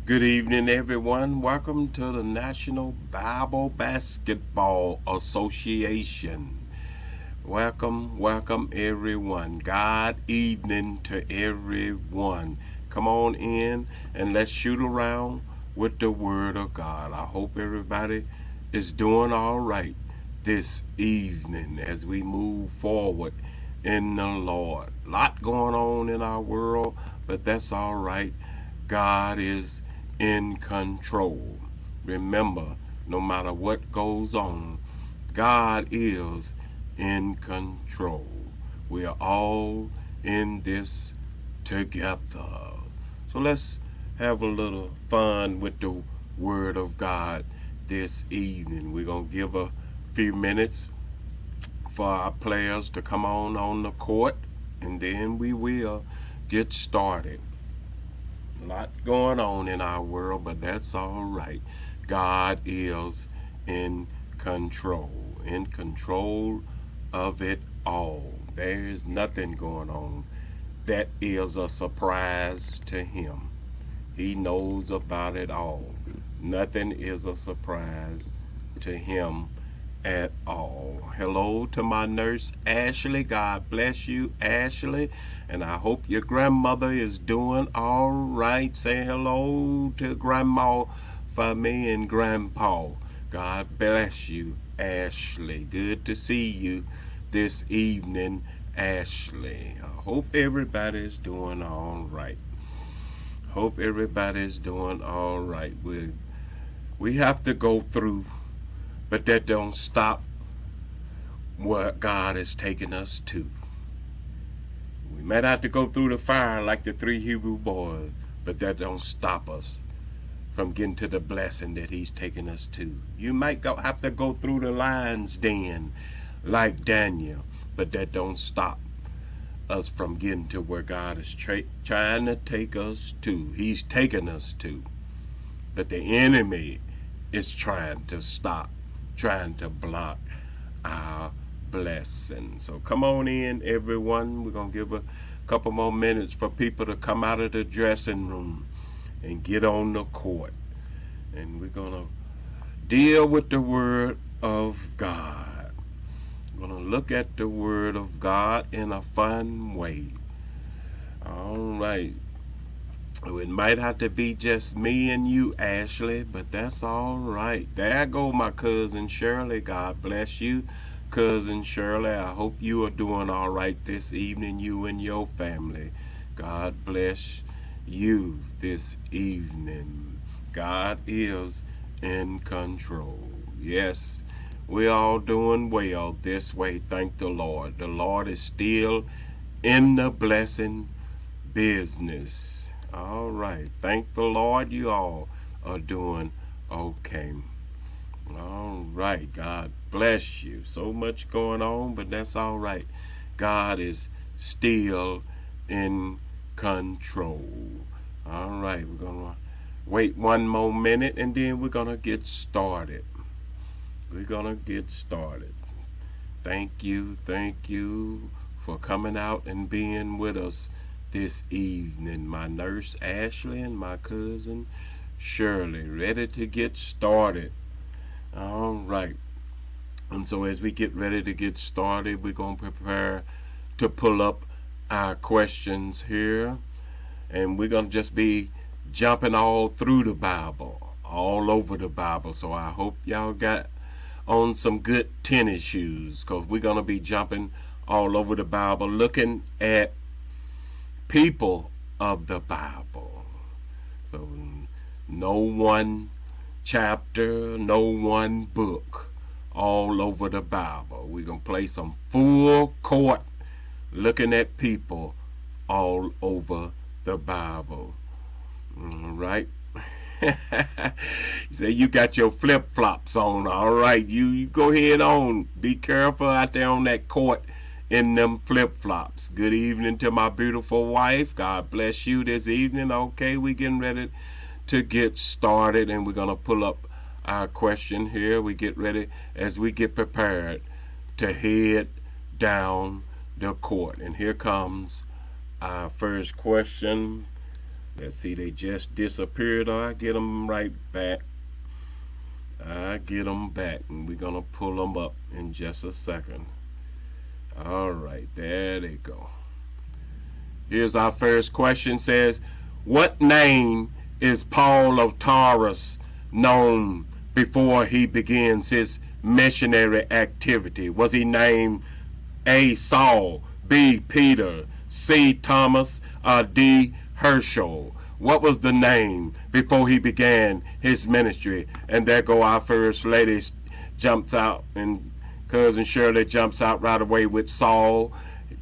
Good evening, everyone. Welcome to the National Bible Basketball Association. Welcome, everyone. God evening to everyone. Come on in and let's shoot around with the Word of God. I hope everybody is doing all right this evening as we move forward in the Lord. A lot going on in our world, but that's all right. God is in control. Remember, no matter what goes on, God is in control. We are all in this together. So let's have a little fun with the Word of God this evening. We're going to give a few minutes for our players to come on the court, and then we will get started. A lot going on in our world, but that's all right. God is in control of it all. There's nothing going on that is a surprise to Him. He knows about it all. Nothing is a surprise to Him at all. Hello to my nurse, Ashley. God bless you, Ashley. And I hope your grandmother is doing all right. Say hello to Grandma for me and Grandpa. God bless you, Ashley. Good to see you this evening, Ashley. I hope everybody's doing all right. Hope everybody's doing all right. We have to go through, but that don't stop what God is taking us to. We might have to go through the fire like the three Hebrew boys, but that don't stop us from getting to the blessing that He's taking us to. You might have to go through the lion's den like Daniel, but that don't stop us from getting to where God is trying to take us to. He's taking us to, but the enemy is trying to stop, trying to block our blessing. So come on in, everyone. We're going to give a couple more minutes for people to come out of the dressing room and get on the court. And we're going to deal with the Word of God. We're going to look at the Word of God in a fun way. All right. It might have to be just me and you, Ashley, but that's all right. There go my cousin Shirley. God bless you, cousin Shirley. I hope you are doing all right this evening, you and your family. God bless you this evening. God is in control. Yes, we're all doing well this way, thank the Lord. The Lord is still in the blessing business. All right. Thank the Lord you all are doing okay. All right. God bless you. So much going on, but that's all right. God is still in control. All right. We're going to wait one more minute and then we're going to get started. We're going to get started. Thank you for coming out and being with us this evening. My nurse Ashley and my cousin Shirley, ready to get started. All right. And so as we get ready to get started, we're going to prepare to pull up our questions here. And we're going to just be jumping all through the Bible, all over the Bible. So I hope y'all got on some good tennis shoes, because we're going to be jumping all over the Bible, looking at people of the Bible. So no one chapter, no one book, all over the Bible. We're going to play some full court looking at people all over the Bible. All right. You say you got your flip-flops on. All right. You go ahead on. Be careful out there on that court in them flip-flops. Good evening to my beautiful wife. God bless you this evening. Okay, we getting ready to get started, and we're going to pull up our question here. We get ready as we get prepared to head down the court. And here comes our first question. Let's see, they just disappeared. I get them right back. I get them back, and we're gonna pull them up in just a second. All right, there they go. Here's our first question. Says, what name is Paul of Tarsus known before he begins his missionary activity? Was he named A. Saul, B. Peter, C. Thomas, or D. Herschel? What was the name before he began his ministry? And there go our first lady jumps out, and Cousin Shirley jumps out right away with Saul.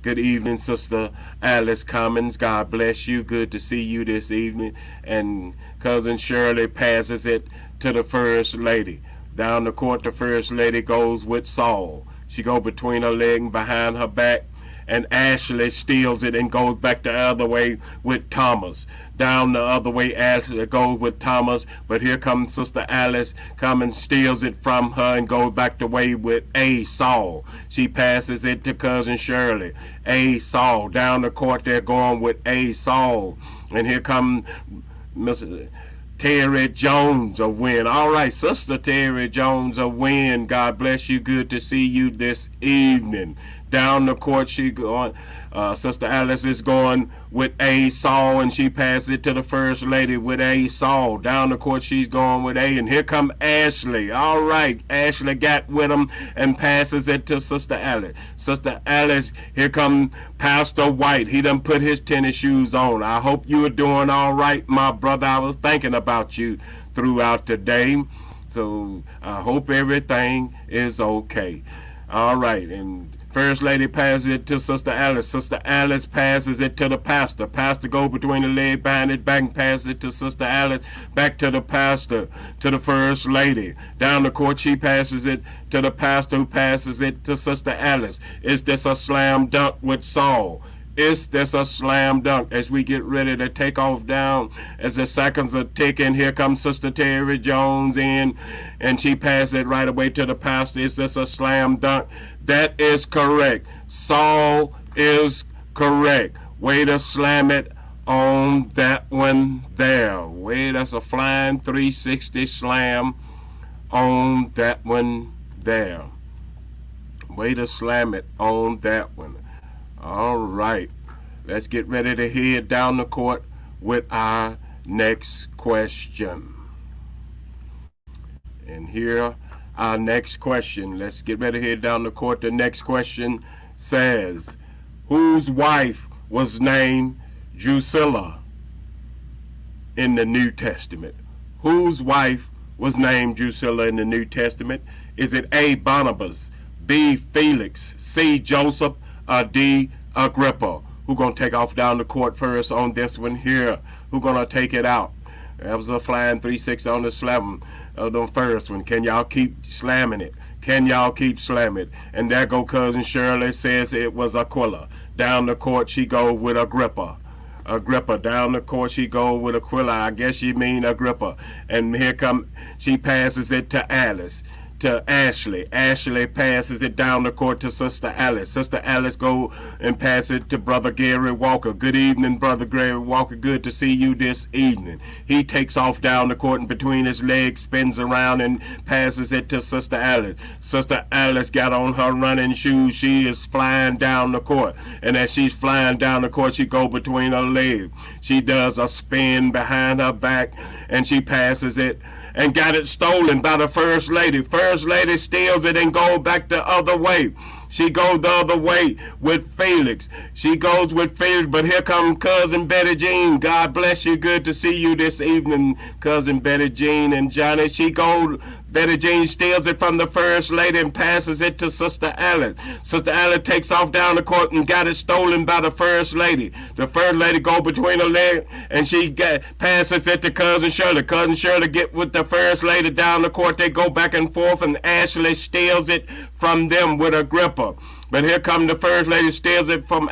Good evening, Sister Alice Cummins. God bless you. Good to see you this evening. And Cousin Shirley passes it to the First Lady. Down the court, the First Lady goes with Saul. She goes between her leg and behind her back. And Ashley steals it and goes back the other way with Thomas. Down the other way, Ashley goes with Thomas, but here comes Sister Alice, come and steals it from her and goes back the way with A. Saul. She passes it to Cousin Shirley. A. Saul. Down the court, they're going with A. Saul. And here comes Mr. Terry Jones of Wynn. All right, Sister Terry Jones of Wynn. God bless you. Good to see you this evening. Down the court, she going. Sister Alice is going with A. Saul, and she passes it to the First Lady with A. Saul. Down the court, she's going with A. And here come Ashley. All right, Ashley got with him and passes it to Sister Alice. Sister Alice, here come Pastor White. He done put his tennis shoes on. I hope you are doing all right, my brother. I was thinking about you throughout the day. So I hope everything is okay. All right, and First Lady passes it to Sister Alice. Sister Alice passes it to the pastor. Pastor goes between the leg, behind it, back and passes it to Sister Alice. Back to the pastor, to the First Lady. Down the court, she passes it to the pastor, who passes it to Sister Alice. Is this a slam dunk with Saul? Is this a slam dunk as we get ready to take off down as the seconds are ticking? Here comes Sister Terry Jones in, and she passes it right away to the pastor. Is this a slam dunk? That is correct. Saul is correct. Way to slam it on that one there. Way, that's a flying 360 slam on that one there. Way to slam it on that one. All right, let's get ready to head down the court with our next question. And here, our next question. Let's get ready to head down the court. The next question says, whose wife was named Drusilla in the New Testament? Whose wife was named Drusilla in the New Testament? Is it A. Barnabas, B. Felix, C. Joseph, D. Agrippa? Who gonna take off down the court first on this one here? Who gonna take it out? That was a flying 360 on the slam of the first one. Can y'all keep slamming it? Can y'all keep slamming it? And there go Cousin Shirley, says it was Aquila. Down the court, she go with Agrippa. Agrippa. Down the court, she go with Aquila. I guess she mean Agrippa. And here come, she passes it to Alice. To Ashley. Ashley passes it down the court to Sister Alice. Sister Alice go and pass it to Brother Gary Walker. Good evening, Brother Gary Walker. Good to see you this evening. He takes off down the court and between his legs spins around and passes it to Sister Alice. Sister Alice got on her running shoes. She is flying down the court. And as she's flying down the court, she go between her legs. She does a spin behind her back and she passes it and got it stolen by the First Lady. First Lady steals it and goes back the other way. She goes the other way with Felix. She goes with Felix, but here comes Cousin Betty Jean. God bless you. Good to see you this evening, Cousin Betty Jean and Johnny. Betty Jean steals it from the First Lady and passes it to Sister Alice. Sister Alice takes off down the court and got it stolen by the First Lady. The First Lady go between her legs and she passes it to Cousin Shirley. Cousin Shirley get with the First Lady down the court. They go back and forth and Ashley steals it from them with Agrippa. But here come the First Lady, steals it from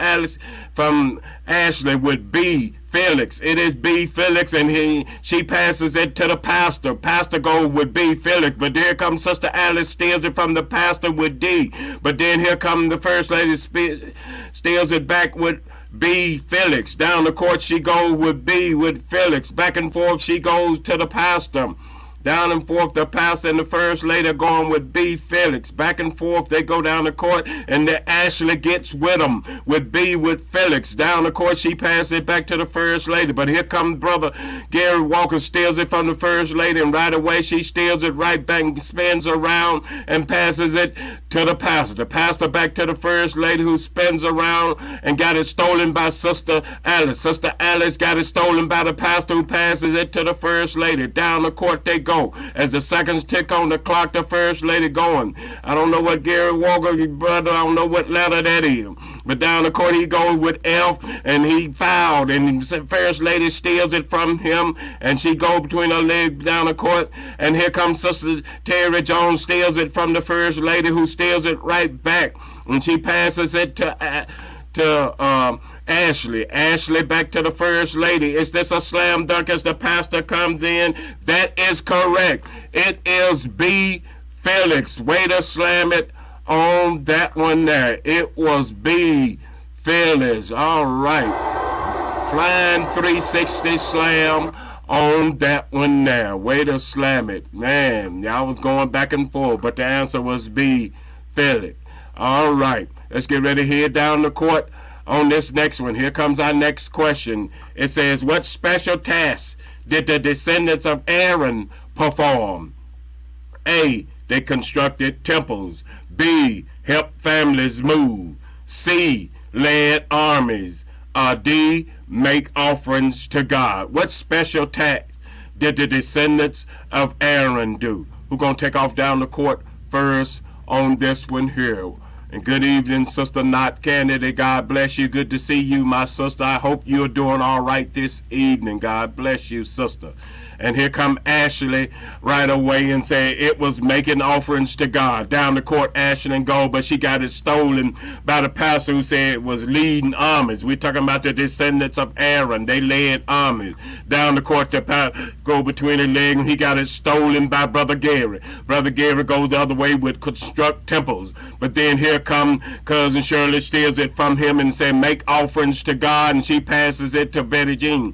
Ashley with B. Felix. It is B. Felix, and she passes it to the pastor. Pastor goes with B. Felix, but here comes Sister Alice, steals it from the pastor with D. But then here comes the First Lady, steals it back with B, Felix. Down the court she goes with B, with Felix. Back and forth she goes to the pastor. Down and forth, the pastor and the first lady are going with B, Felix. Back and forth, they go down the court, and then Ashley gets with them, with B, with Felix. Down the court, she passes it back to the first lady. But here comes brother Gary Walker, steals it from the first lady, and right away she steals it right back and spins around and passes it to the pastor. The pastor back to the first lady, who spins around and got it stolen by Sister Alice. Sister Alice got it stolen by the pastor, who passes it to the first lady. Down the court they go. As the seconds tick on the clock, the first lady going. I don't know what Gary Walker, brother, I don't know what letter that is. But down the court he goes with F, and he fouled, and the first lady steals it from him, and she goes between her legs down the court, and here comes Sister Terry Jones, steals it from the first lady, who steals it right back, and she passes it to Ashley. Ashley back to the first lady. Is this a slam dunk as the pastor comes in? That is correct. It is B, Felix. Way to slam it on that one there. It was B, Felix. All right. Flying 360 slam on that one there. Way to slam it. Man, y'all was going back and forth, but the answer was B, Felix. All right. Let's get ready to head down the court on this next one. Here comes our next question. It says, what special tasks did the descendants of Aaron perform? A, they constructed temples. B, helped families move. C, led armies. D, make offerings to God. What special tasks did the descendants of Aaron do? Who's going to take off down the court first on this one here? And good evening, Sister Not Kennedy. God bless you. Good to see you, my sister. I hope you're doing all right this evening. God bless you, sister. And here come Ashley right away and say it was making offerings to God. Down the court, Ashley go, but she got it stolen by the pastor, who said it was leading armies. We're talking about the descendants of Aaron. They led armies. Down the court, the pastor go between the legs, and he got it stolen by Brother Gary. Brother Gary goes the other way with construct temples. But then here come Cousin Shirley, steals it from him and said make offerings to God, and she passes it to Betty Jean.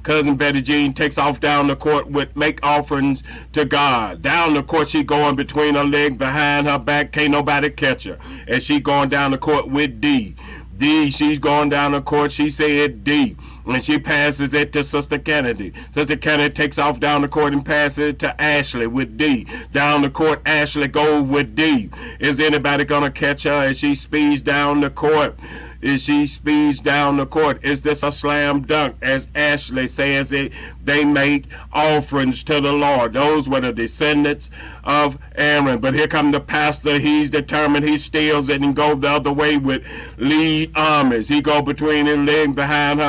Cousin Betty Jean takes off down the court with make offerings to God. Down the court she going between her leg, behind her back, can't nobody catch her. And she going down the court with D. She's going down the court, she said D. And she passes it to Sister Kennedy. Sister Kennedy takes off down the court and passes it to Ashley with D. Down the court, Ashley goes with D. Is anybody going to catch her as she speeds down the court? Is this a slam dunk? As Ashley says it, they make offerings to the Lord. Those were the descendants of Aaron. But here come the pastor. He's determined. He steals it and goes the other way with lead armies. He go between his leg, behind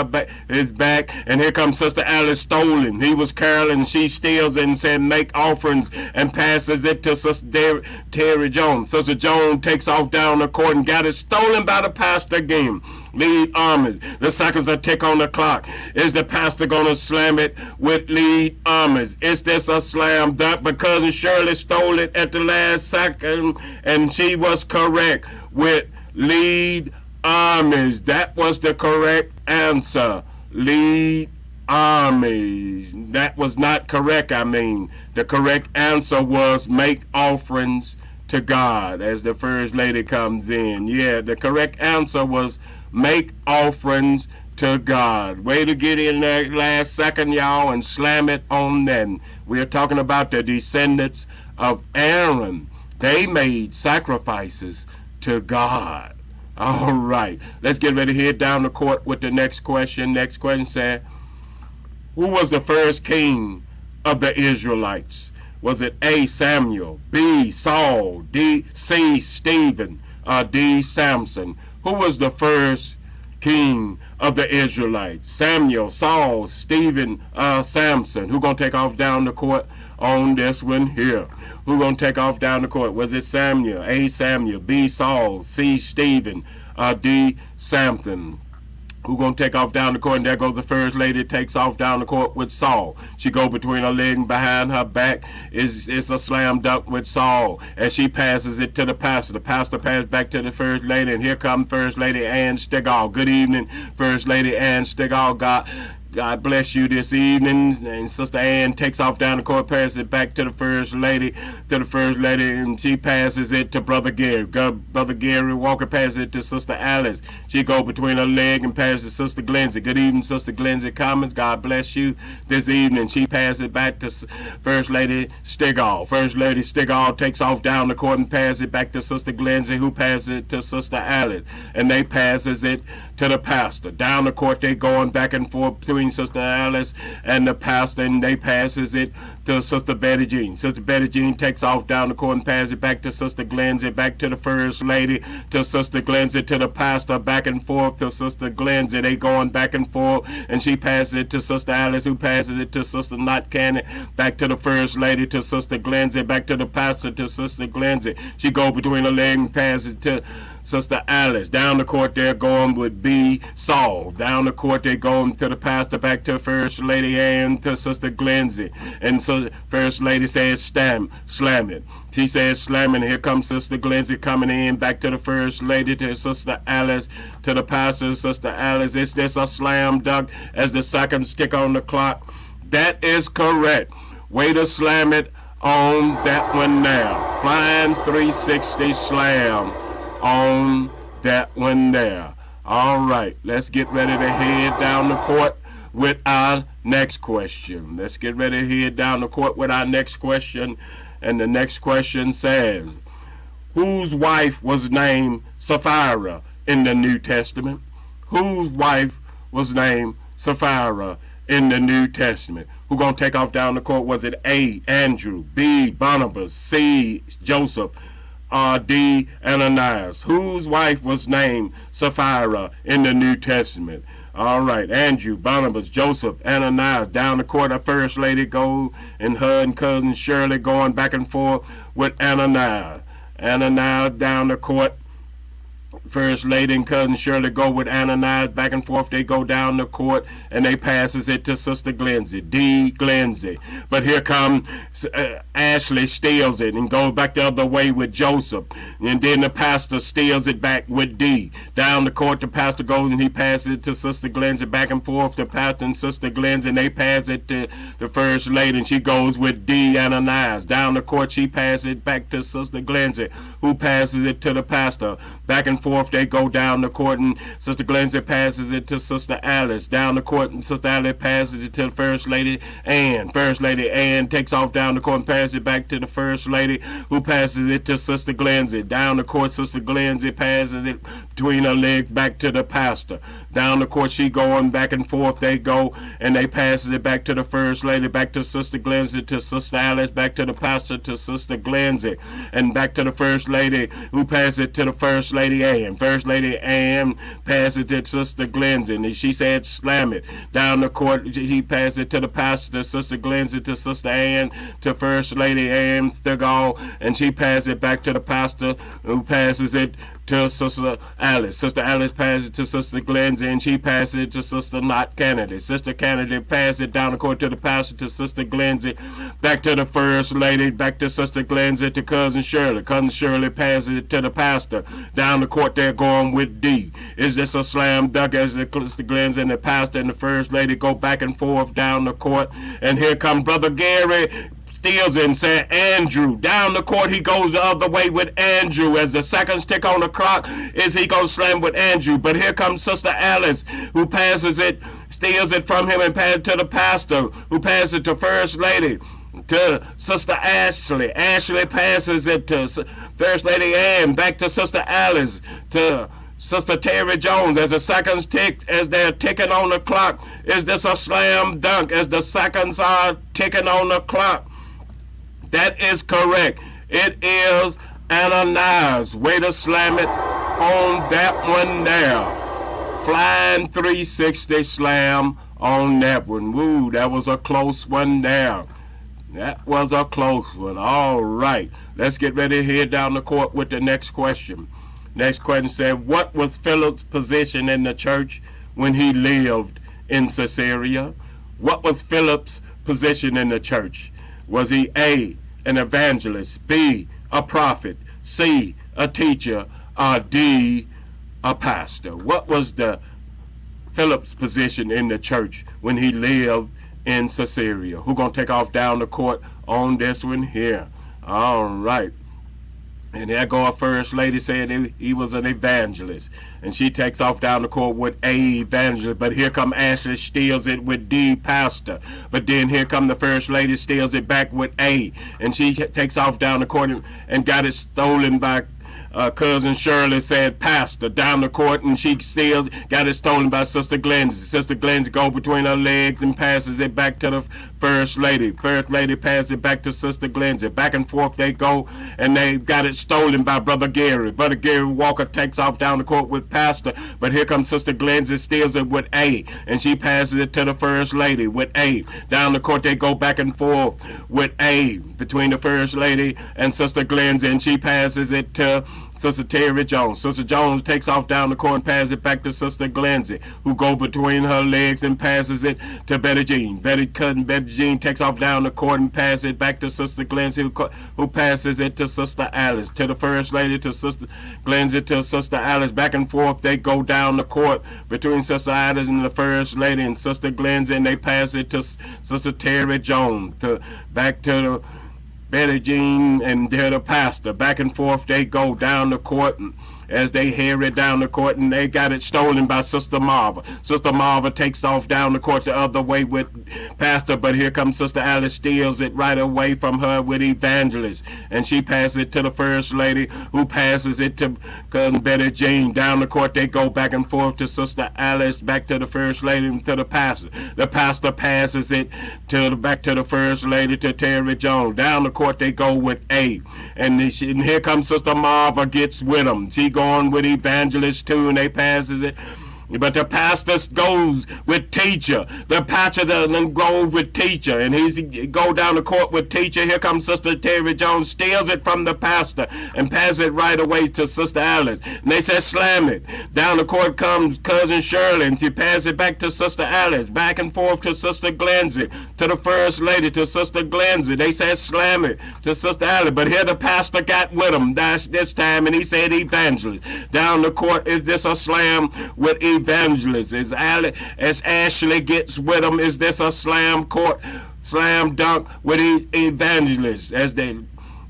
his back. And here comes Sister Alice stolen. He was caroling. She steals it and said make offerings, and passes it to Sister Terry Jones. Sister Jones takes off down the court and got it stolen by the pastor again. Lead armies. The seconds are tick on the clock. Is the pastor going to slam it with lead armies? Is this a slam dunk? Because Shirley stole it at the last second, and she was correct with lead armies. That was the correct answer. Lead armies. That was not correct, The correct answer was make offerings to God, as the first lady comes in. Yeah, the correct answer was make offerings to God. Way to get in that last second, y'all, and slam it on them. We are talking about the descendants of Aaron. They made sacrifices to God. All right, let's get ready to head down the court with the next question. Next question said, who was the first king of the Israelites? Was it A, Samuel, B, Saul, C, Stephen, D, Samson? Who was the first king of the Israelites? Samuel, Saul, Stephen, Samson. Who gonna take off down the court on this one here? Who gonna take off down the court? Was it Samuel, A, Samuel, B, Saul, C, Stephen, D, Samson? Who gonna take off down the court? And there goes the first lady, takes off down the court with Saul. She go between her leg and behind her back. It's a slam dunk with Saul. As she passes it to the pastor. The pastor passes back to the first lady, and here comes First Lady Ann Stigall. Good evening, First Lady Ann Stigall. God bless you this evening. And Sister Ann takes off down the court, passes it back to the first lady, and she passes it to Brother Gary. Brother Gary Walker passes it to Sister Alice. She go between her leg and passes to Sister Glenzie. Good evening, Sister Glenzie Commons. God bless you this evening. She passes it back to First Lady Stigall. First Lady Stigall takes off down the court and passes it back to Sister Glenzie, who passes it to Sister Alice. And they passes it to the pastor. Down the court they going back and forth between Sister Alice and the pastor, and they passes it to Sister Betty Jean. Sister Betty Jean takes off down the court and passes it back to Sister Glenzie, back to the first lady, to Sister Glenzie, to the pastor, back and forth to Sister Glenzie. They going back and forth, and she passes it to Sister Alice, who passes it to Sister Not Cannon, back to the first lady, to Sister Glenzie, back to the pastor, to Sister Glenzie. She go between her legs and passes it to Sister Alice. Down the court they're going with B. Saul. Down the court they going to the pastor, back to First Lady and to Sister Glenzie. And so First Lady says slam it. She says slam it. Here comes Sister Glenzie coming in, back to the First Lady, to Sister Alice, to the pastor, Sister Alice. Is this a slam dunk as the seconds tick on the clock? That is correct. Way to slam it on that one now. Flying 360 slam on that one there. All right, let's get ready to head down the court with our next question. Let's get ready to head down the court with our next question. And the next question says, whose wife was named Sapphira in the New Testament? Whose wife was named Sapphira in the New Testament? Who gonna take off down the court? Was it A, Andrew, B, Barnabas, C, Joseph, D, Ananias? Whose wife was named Sapphira in the New Testament? All right, Andrew, Barnabas, Joseph, Ananias. Down the court, the first lady go, and her and cousin Shirley going back and forth with Ananias. Ananias down the court. First lady and cousin Shirley go with Ananias, back and forth. They go down the court, and they passes it to Sister Glenzie, D. Glenzie. But here come Ashley, steals it and goes back the other way with Joseph. And then the pastor steals it back with D. Down the court, the pastor goes and he passes it to Sister Glenzie, back and forth. The pastor and Sister Glenzie, and they pass it to the first lady, and she goes with D. Ananias. Down the court, she passes it back to Sister Glenzie, who passes it to the pastor. Back and forth they go down the court, and Sister Glenzie passes it to Sister Alice. Down the court, and Sister Alice passes it to the First Lady Ann. First Lady Ann takes off down the court and passes it back to the First Lady, who passes it to Sister Glenzie. Down the court, Sister Glenzie passes it between her legs back to the pastor. Down the court, she going back and forth. They go, and they passes it back to the First Lady, back to Sister Glenzie, to Sister Alice, back to the pastor, to Sister Glenzie, and back to the First Lady, who passes it to the First Lady Ann. First Lady Ann passes it to Sister Glenzie, and she said slam it. Down the court, he passed it to the pastor, Sister Glenzie, to Sister Ann, to First Lady Ann Stigall, and she passes it back to the pastor, who passes it to Sister Alice. Sister Alice passes it to Sister Glenzie, and she passes it to Sister Not Kennedy. Sister Kennedy passes it down the court to the pastor, to Sister Glenzie, back to the First Lady, back to Sister Glenzie, to Cousin Shirley. Cousin Shirley passes it to the pastor. Down the court they're going with D. Is this a slam dunk as the Sister Glenzie and the pastor and the First Lady go back and forth down the court? And here comes Brother Gary, steals it and said Andrew. Down the court he goes the other way with Andrew. As the seconds tick on the clock, is he going to slam with Andrew? But here comes Sister Alice, who passes it, steals it from him and passes it to the pastor, who passes it to First Lady, to Sister Ashley. Ashley passes it to First Lady Ann, back to Sister Alice, to Sister Terry Jones. As the seconds tick, as they're ticking on the clock, is this a slam dunk as the seconds are ticking on the clock? That is correct. It is Ananias. Way to slam it on that one there. Flying 360 slam on that one. Woo, that was a close one there. That was a close one. All right. Let's get ready to head down the court with the next question. Next question said, what was Philip's position in the church? when he lived in Caesarea? What was Philip's position in the church? Was he A, an evangelist, B, a prophet, C, a teacher, or D, a pastor? What was the Philip's position in the church when he lived in Caesarea? Who gonna take off down the court on this one here? All right. And there go our first lady saying he was an evangelist. And she takes off down the court with A, evangelist. But here come Ashley, steals it with D, pastor. But then here come the first lady, steals it back with A. And she takes off down the court and got it stolen by cousin Shirley, said pastor, down the court, and she still got it stolen by Sister Glenn. Sister Glenn go between her legs and passes it back to the first lady. First lady passes it back to Sister Glenn. Back and forth they go, and they got it stolen by Brother Gary. Brother Gary Walker takes off down the court with pastor, but here comes Sister Glenn and steals it with A, and she passes it to the first lady with A. Down the court they go back and forth with A between the first lady and Sister Glenn, and she passes it to Sister Terry Jones. Sister Jones takes off down the court and passes it back to Sister Glenzie, who go between her legs and passes it to Betty Jean. Betty Jean takes off down the court and passes it back to Sister Glenzie, who passes it to Sister Alice, to the First Lady, to Sister Glenzie, to Sister Alice. Back and forth they go down the court between Sister Alice and the First Lady and Sister Glenzie, and they pass it to Sister Terry Jones, back to the Betty Jean and they're the pastor. Back and forth they go down the court, and as they hurry down the court, and they got it stolen by Sister Marva. Sister Marva takes off down the court the other way with pastor, but here comes Sister Alice, steals it right away from her with evangelist, and she passes it to the First Lady, who passes it to cousin Betty Jean. Down the court they go back and forth to Sister Alice, back to the First Lady, and to the pastor. The pastor passes it back to the First Lady, to Terry Jones. Down the court they go with A, and here comes Sister Marva, gets with them. She going with evangelist too, and they passes it. But the pastor goes with teacher. The pastor then goes with teacher, and he go down the court with teacher. Here comes Sister Terry Jones, steals it from the pastor and passes it right away to Sister Alice. And they said slam it. Down the court comes cousin Shirley, and she passes it back to Sister Alice. Back and forth to Sister Glenzie, to the First Lady, to Sister Glenzie. They said slam it to Sister Alice. But here the pastor got with him this time, and he said evangelist. Down the court, is this a slam with evangelist? As Ashley gets with him, is this a slam dunk with evangelist? As they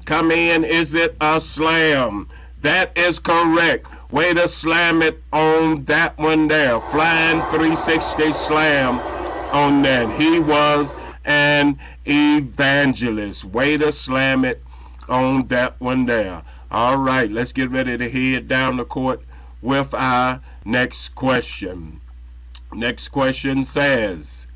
come in, is it a slam? That is correct. Way to slam it on that one there. Flying 360 slam on that. He was an evangelist. Way to slam it on that one there. All right, let's get ready to head down the court with our next question. Next question says,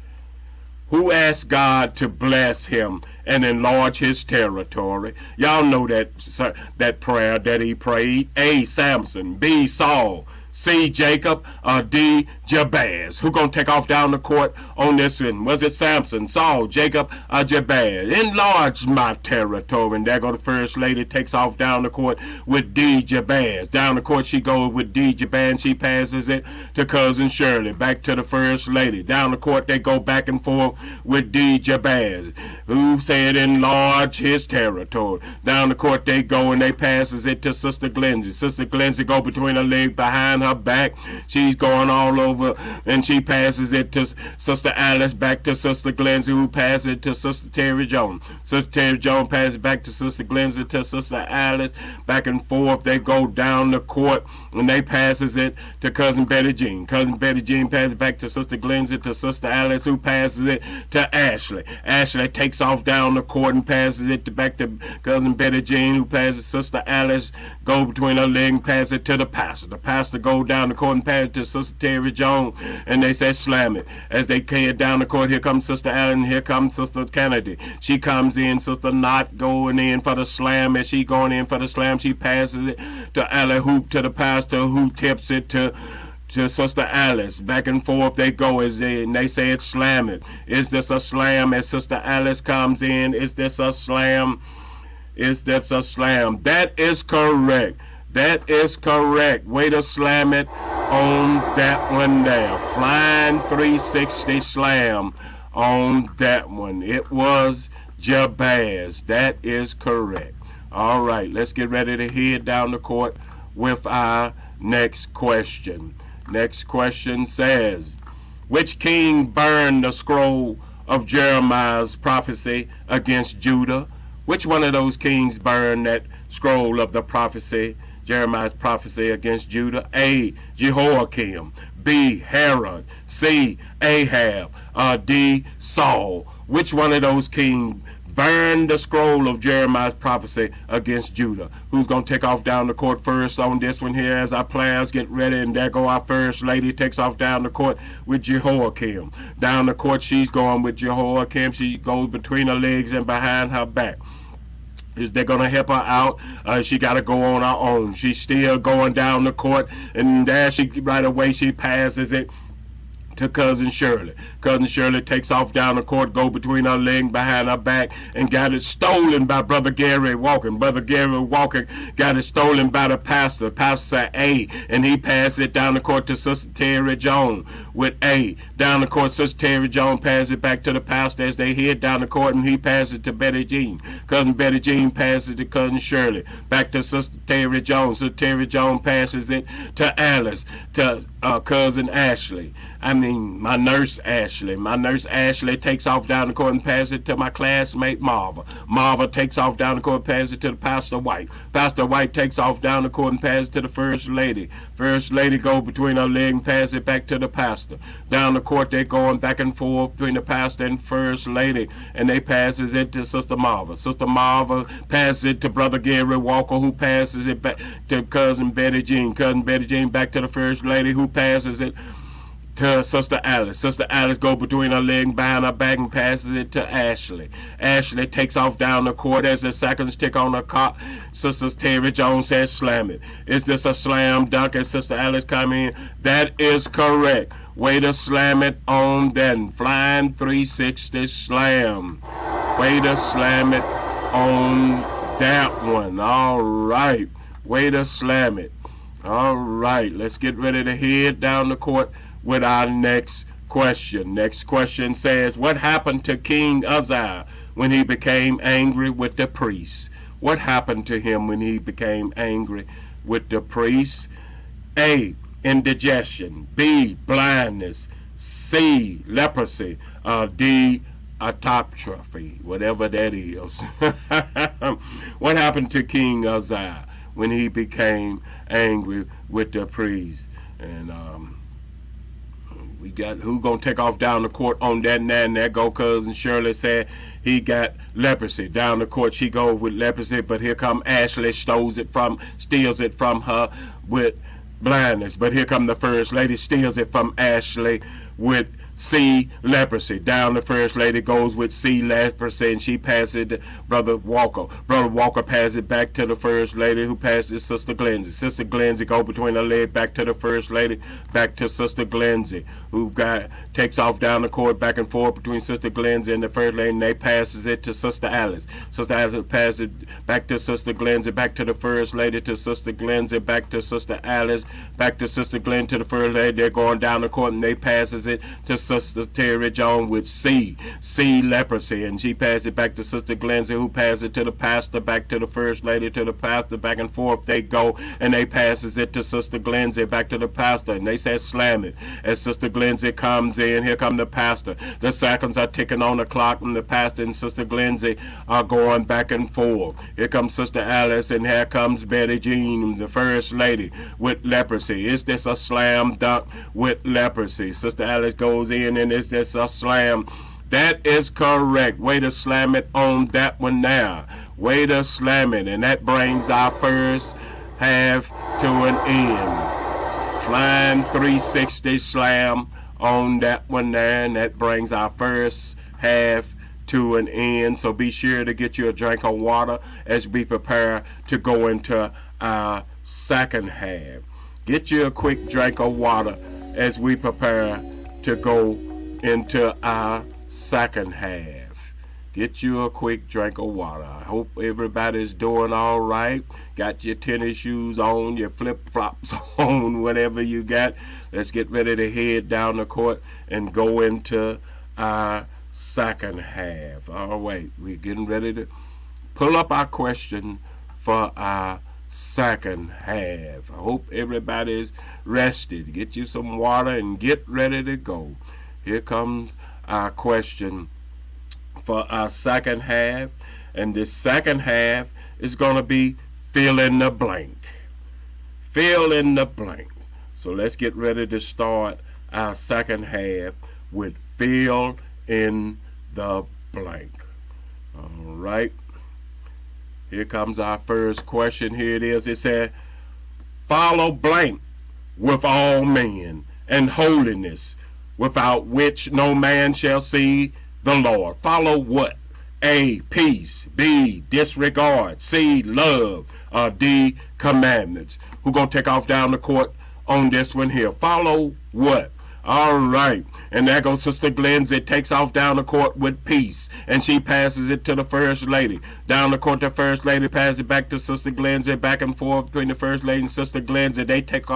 who asked God to bless him and enlarge his territory? Y'all know that prayer that he prayed. A, Samson. B, Saul. C, Jacob, or D, Jabez. Who gonna take off down the court on this one? Was it Samson, Saul, Jacob, or Jabez? Enlarge my territory. And there go the First Lady, takes off down the court with D, Jabez. Down the court she goes with D, Jabez, and she passes it to cousin Shirley. Back to the First Lady. Down the court they go back and forth with D, Jabez, who said enlarge his territory. Down the court they go, and they passes it to Sister Glenzie. Sister Glenzie go between her leg, behind her back. She's going all over, and she passes it to Sister Alice, back to Sister Glenzie, who passes it to Sister Terry Jones. Sister Terry Jones passes it back to Sister Glenzie, to Sister Alice. Back and forth they go down the court, and they passes it to cousin Betty Jean. Cousin Betty Jean passes it back to Sister Glenzie, to Sister Alice, who passes it to Ashley. Ashley takes off down the court and passes it back to cousin Betty Jean, who passes Sister Alice, go between her leg and pass it to the pastor. The pastor go down the court and pass it to Sister Terry Jones, and they say slam it. As they head down the court, here comes Sister Allen, here comes Sister Kennedy. She comes in, Sister Knott going in for the slam. As she going in for the slam, she passes it to Allie Hoop, to the pastor, who tips it to Sister Alice. Back and forth they go, and they say it's slam it. Is this a slam? As Sister Alice comes in, is this a slam? Is this a slam? That is correct. That is correct. Way to slam it on that one there. Flying 360 slam on that one. It was Jabaz. That is correct. All right, let's get ready to head down the court with our next question. Next question says, which king burned the scroll of Jeremiah's prophecy against Judah? Which one of those kings burned that scroll of the prophecy, Jeremiah's prophecy against Judah? A, Jehoiakim. B, Herod. C, Ahab. D, Saul. Which one of those kings burned the scroll of Jeremiah's prophecy against Judah? Who's going to take off down the court first on this one here as our players get ready? And there go our first lady, takes off down the court with Jehoiakim. Down the court, she's going with Jehoiakim. She goes between her legs and behind her back. Is they going to help her out? She got to go on her own. She's still going down the court, and there she, right away, she passes it to Cousin Shirley. Cousin Shirley takes off down the court, go between her leg, behind her back, and got it stolen by Brother Gary Walker. Brother Gary Walker got it stolen by the pastor, Pastor A, and he passed it down the court to Sister Terry Jones with A. Down the court, Sister Terry Jones passes it back to the pastor as they head down the court, and he passes it to Betty Jean. Cousin Betty Jean passes it to Cousin Shirley. Back to Sister Terry Jones. Sister Terry Jones passes it to Alice, to Cousin Ashley. My nurse Ashley. My nurse Ashley takes off down the court and passes it to my classmate Marva. Marva takes off down the court and passes it to the Pastor White. Pastor White takes off down the court and passes it to the First Lady. First Lady go between her leg and pass it back to the pastor. Down the court they going back and forth between the pastor and First Lady, and they passes it to Sister Marva. Sister Marva passes it to Brother Gary Walker, who passes it back to Cousin Betty Jean. Cousin Betty Jean back to the First Lady, who passes it to Sister Alice. Sister Alice go between her leg and behind her back and passes it to Ashley. Ashley takes off down the court as the seconds tick on the clock. Sister Terry Jones says slam it. Is this a slam dunk as Sister Alice come in? That is correct. Way to slam it on that. Flying 360 slam. Way to slam it on that one. All right. Way to slam it. All right. Let's get ready to head down the court with our next question. Next question says, what happened to King Uzziah when he became angry with the priests? What happened to him when he became angry with the priests? A, indigestion. B, blindness. C, leprosy. D, autotrophy, whatever that is. What happened to King Uzziah when he became angry with the priests? And we got who gonna take off down the court on that now, and there go Cousin Shirley said he got leprosy. Down the court she goes with leprosy, but here come Ashley steals it from her with blindness. But here come the First Lady, steals it from Ashley with C, leprosy. Down the First Lady goes with C, leprosy, and she passes it to Brother Walker. Brother Walker passes it back to the First Lady, who passes Sister Glenzie. Sister Glenzie go between her leg back to the First Lady, back to Sister Glenzie, who takes off down the court back and forth between Sister Glenzie and the First Lady, and they passes it to Sister Alice. Sister Alice passes it back to Sister Glenzie, back to the First Lady, to Sister Glenzie, back to Sister Alice, back to Sister Glenn, to the First Lady. They're going down the court, and they passes it to Sister Terry Jones with C, leprosy, and she passed it back to Sister Glenzie, who passed it to the pastor, back to the First Lady, to the pastor, back and forth they go, and they passes it to Sister Glenzie, back to the pastor, and they said slam it. As Sister Glenzie comes in, here come the pastor. The seconds are ticking on the clock, and the pastor and Sister Glenzie are going back and forth. Here comes Sister Alice, and here comes Betty Jean, the First Lady, with leprosy. Is this a slam dunk with leprosy? Sister Alice goes in, and is this a slam? That is correct. Way to slam it on that one now. Way to slam it. And that brings our first half to an end. Flying 360 slam on that one there. And that brings our first half to an end. So be sure to get you a drink of water as we prepare to go into our second half. Get you a quick drink of water as we prepare to go into our second half. Get you a quick drink of water. I hope everybody's doing all right. Got your tennis shoes on, your flip-flops on, whatever you got. Let's get ready to head down the court and go into our second half. All right, we're getting ready to pull up our question for our second half. I hope everybody's rested. Get you some water and get ready to go. Here comes our question for our second half, and this second half is going to be fill in the blank. Fill in the blank. So let's get ready to start our second half with fill in the blank. All right. Here comes our first question. Here it is. It said, follow blank with all men and holiness, without which no man shall see the Lord. Follow what? A, peace. B, disregard. C, love. D, commandments. Who gonna take off down the court on this one here? Follow what? All right. And there goes Sister Glenzie. Takes off down the court with peace. And she passes it to the First Lady. Down the court, the First Lady passes it back to Sister Glenzie. Back and forth between the First Lady and Sister Glenzie. They took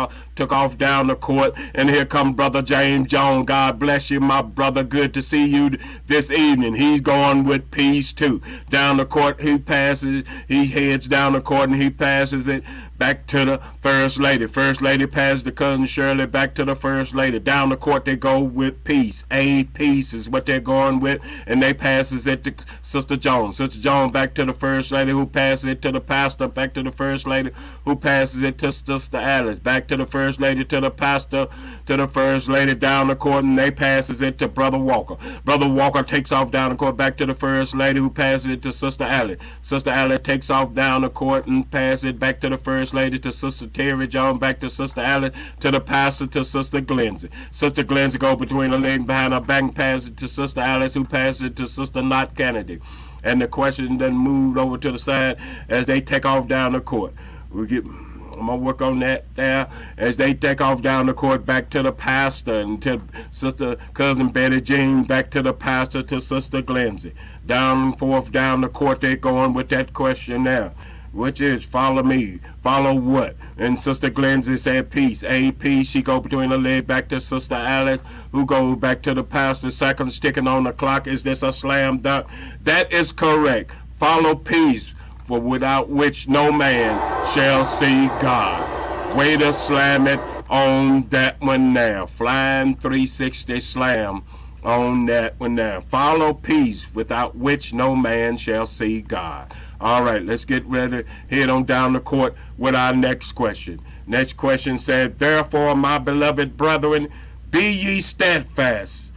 off down the court. And here come Brother James Jones. God bless you, my brother. Good to see you this evening. He's going with peace too. Down the court, he heads down the court and he passes it back to the First Lady. First Lady passes to Cousin Shirley back to the First Lady. Down the court they go with peace. A, peace is what they're going with, and they passes it to Sister Jones. Sister Jones back to the First Lady, who passes it to the pastor, back to the First Lady, who passes it to Sister Alice, back to the First Lady, to the pastor, to the First Lady. Down the court, and they passes it to Brother Walker. Brother Walker takes off down the court back to the First Lady, who passes it to Sister Alice. Sister Alice takes off down the court and passes it back to the First Lady, to Sister Terry Jones, back to Sister Alice, to the pastor, to Sister Glenzie. Sister Glenzie go between her leg behind her back and passes it to Sister Alice, who passes it to Sister Knott Kennedy. And the question then moved over to the side as they take off down the court. I'm going to work on that there as they take off down the court back to the pastor and to Sister Cousin Betty Jean, back to the pastor, to Sister Glenzie. Down and forth down the court they going with that question there, which is follow me. Follow what? And Sister Glenzie said peace. A, peace. She go between her leg back to Sister Alice, who go back to the pastor. Seconds ticking on the clock. Is this a slam dunk? That is correct. Follow peace, for without which no man shall see God. Way to slam it on that one now. Flying 360 slam on that one now. Follow peace, without which no man shall see God. All right, let's get ready to head on down the court with our next question. Next question said, therefore, my beloved brethren, be ye steadfast,